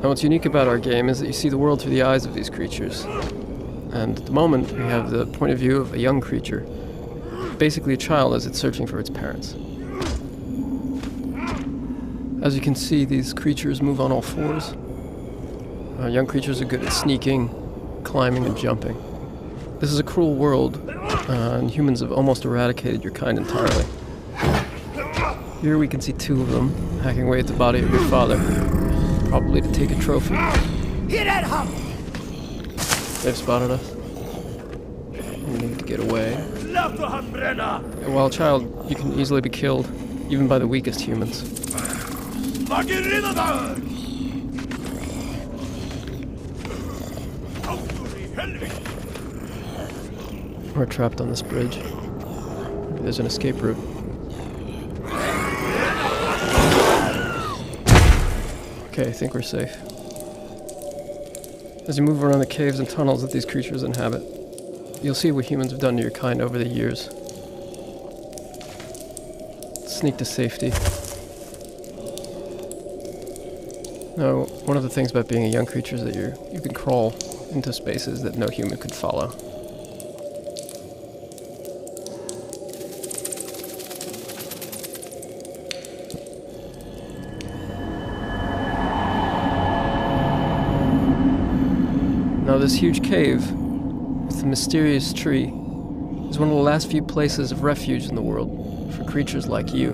Now what's unique about our game is that you see the world through the eyes of these creatures. And at the moment, we have the point of view of a young creature. Basically a child as it's searching for its parents. As you can see, these creatures move on all fours. Young creatures are good at sneaking, climbing, and jumping. This is a cruel world, and humans have almost eradicated your kind entirely. Here we can see two of them hacking away at the body of your father, probably to take a trophy. They've spotted us. We need to get away. While a child, you can easily be killed, even by the weakest humans. We're trapped on this bridge. Maybe there's an escape route. Okay, I think we're safe. As you move around the caves and tunnels that these creatures inhabit, you'll see what humans have done to your kind over the years. Sneak to safety. Now, one of the things about being a young creature is that you can crawl into spaces that no human could follow. Now this huge cave, with the mysterious tree, is one of the last few places of refuge in the world for creatures like you.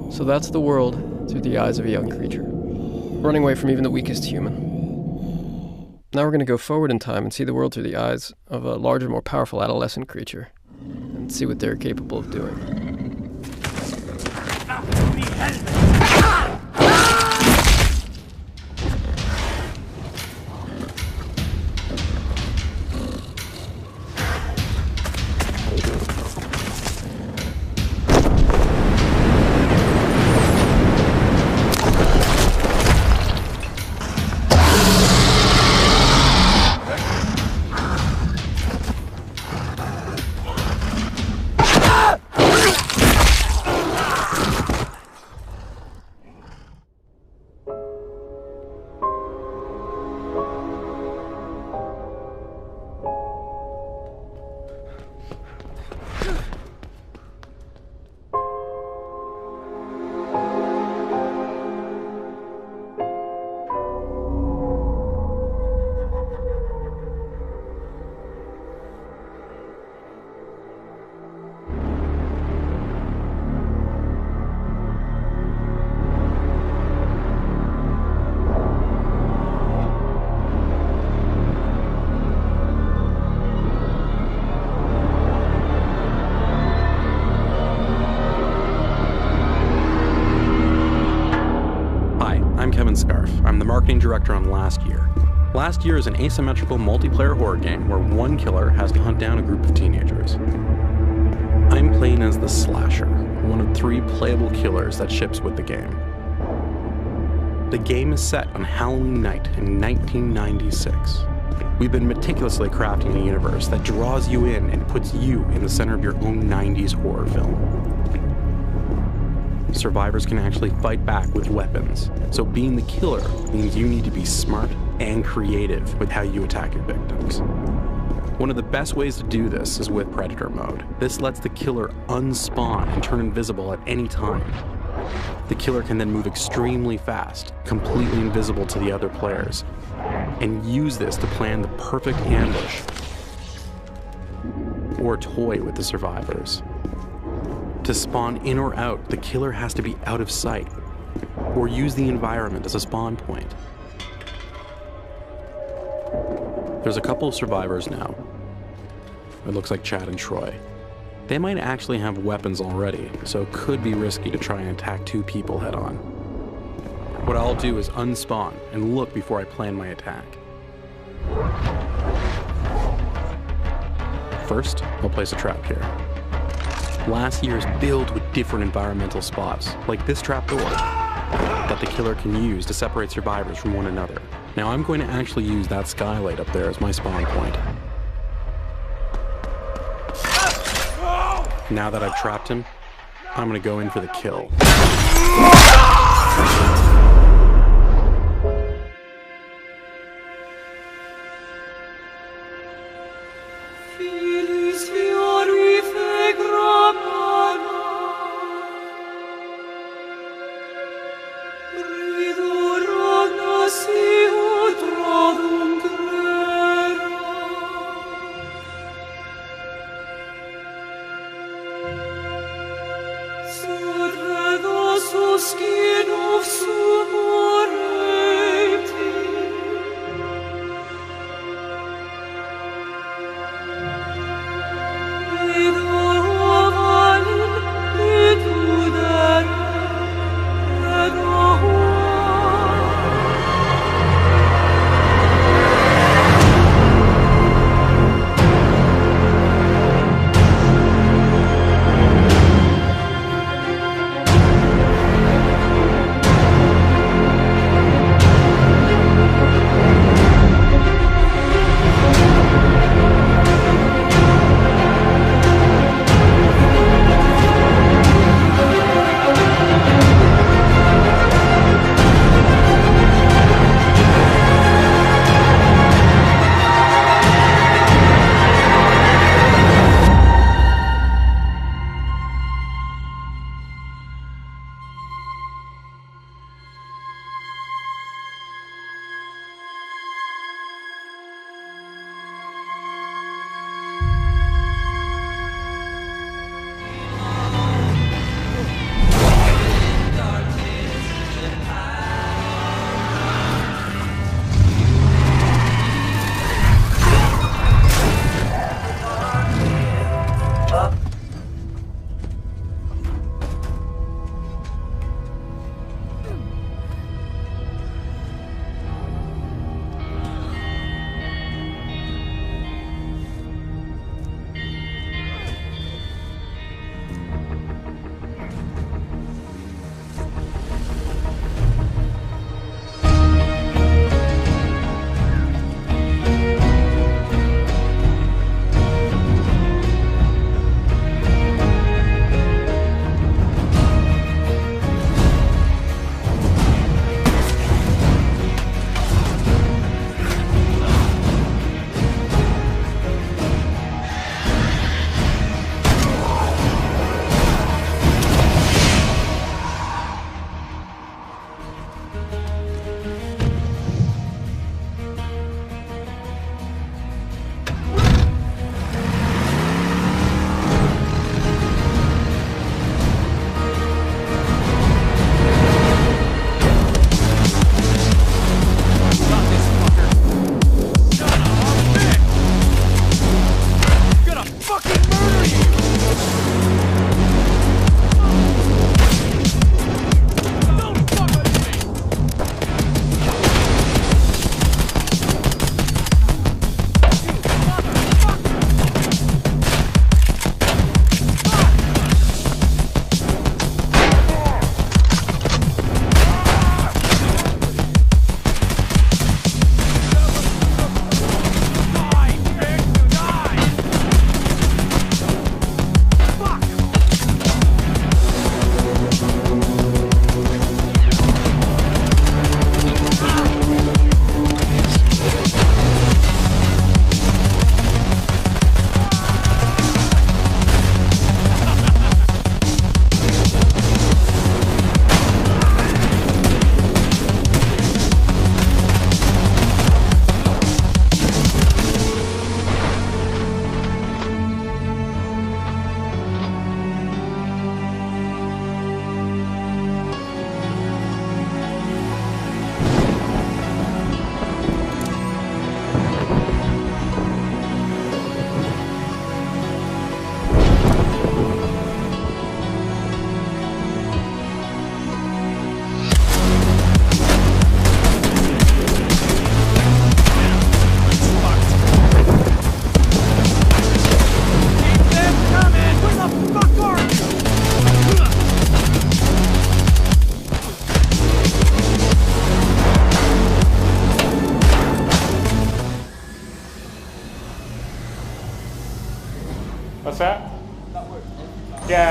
So that's the world through the eyes of a young creature, running away from even the weakest human. Now we're going to go forward in time and see the world through the eyes of a larger, more powerful adolescent creature, and see what they're capable of doing. I'm the marketing director on Last Year. Last Year is an asymmetrical multiplayer horror game where one killer has to hunt down a group of teenagers. I'm playing as the Slasher, one of 3 playable killers that ships with the game. The game is set on Halloween night in 1996. We've been meticulously crafting a universe that draws you in and puts you in the center of your own 90s horror film. Survivors can actually fight back with weapons, so being the killer means you need to be smart and creative with how you attack your victims. One of the best ways to do this is with Predator mode. This lets the killer unspawn and turn invisible at any time. The killer can then move extremely fast, completely invisible to the other players, and use this to plan the perfect ambush or toy with the survivors. To spawn in or out, the killer has to be out of sight, or use the environment as a spawn point. There's a couple of survivors now. It looks like Chad and Troy. They might actually have weapons already, so it could be risky to try and attack 2 people head on. What I'll do is unspawn and look before I plan my attack. First, I'll place a trap here. Last Year is filled with different environmental spots, like this trapdoor, that the killer can use to separate survivors from one another. Now I'm going to actually use that skylight up there as my spawn point. Now that I've trapped him, I'm gonna go in for the kill.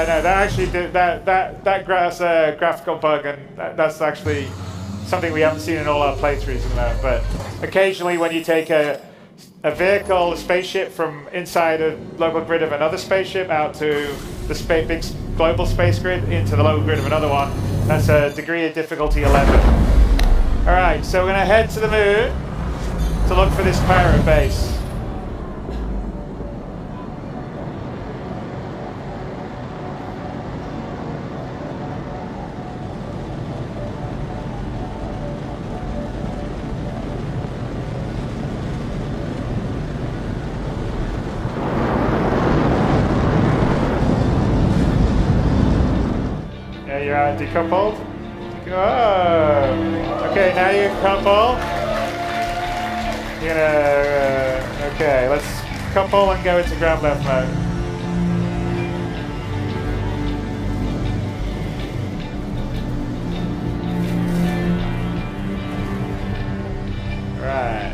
Yeah, no, that actually that's a graphical bug, and that's actually something we haven't seen in all our playthroughs and that. But occasionally, when you take a vehicle, a spaceship from inside a local grid of another spaceship out to the big global space grid into the local grid of another one, that's a degree of difficulty 11. All right, so we're gonna head to the moon to look for this pirate base. You're decoupled. Oh. Okay, now you're coupled. You're gonna. Okay, let's couple and go into ground left mode. Right.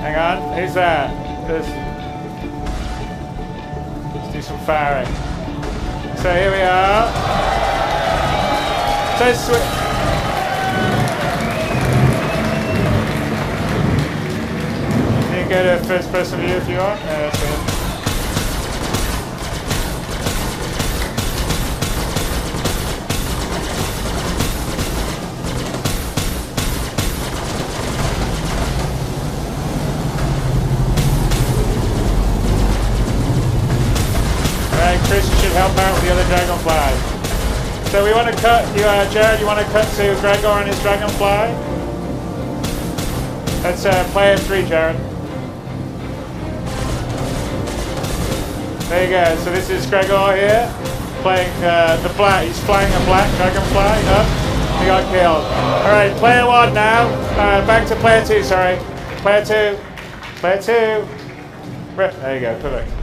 Hang on, who's that? Let's do some firing. So here we are. So switch. You can go to first person view if you want. That's good. Chris should help out with the other dragonfly. So we want to cut, Jared, you want to cut to Gregor and his dragonfly? That's player 3, Jared. There you go, so this is Gregor here, playing the black, he's flying a black dragonfly up. He got killed. Alright, player 1 now, back to player 2, sorry. Player 2, player 2. There you go, perfect.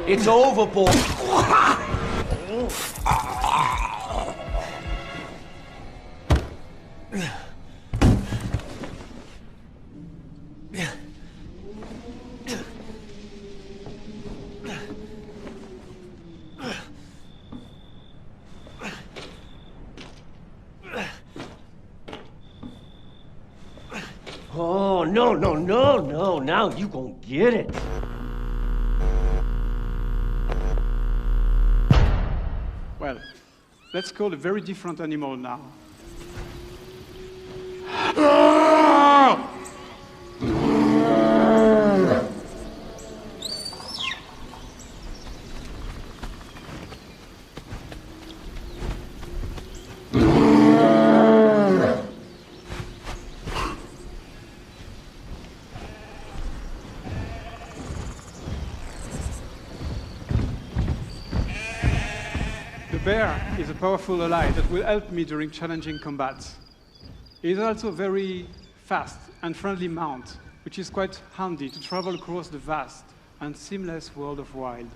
It's overboard. no, no, no, no. Now you gonna get it. Well, let's call a very different animal now. The bear is a powerful ally that will help me during challenging combats. It is also very fast and friendly mount, which is quite handy to travel across the vast and seamless world of wild.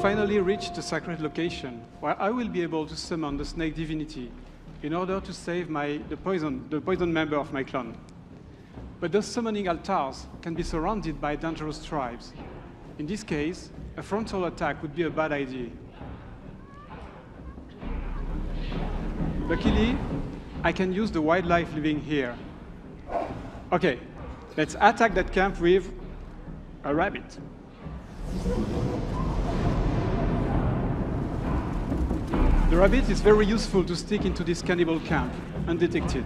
Finally reached the sacred location, where I will be able to summon the snake divinity in order to save the poison member of my clan. But those summoning altars can be surrounded by dangerous tribes. In this case, a frontal attack would be a bad idea. Luckily, I can use the wildlife living here. Okay, let's attack that camp with a rabbit. The rabbit is very useful to stick into this cannibal camp, undetected.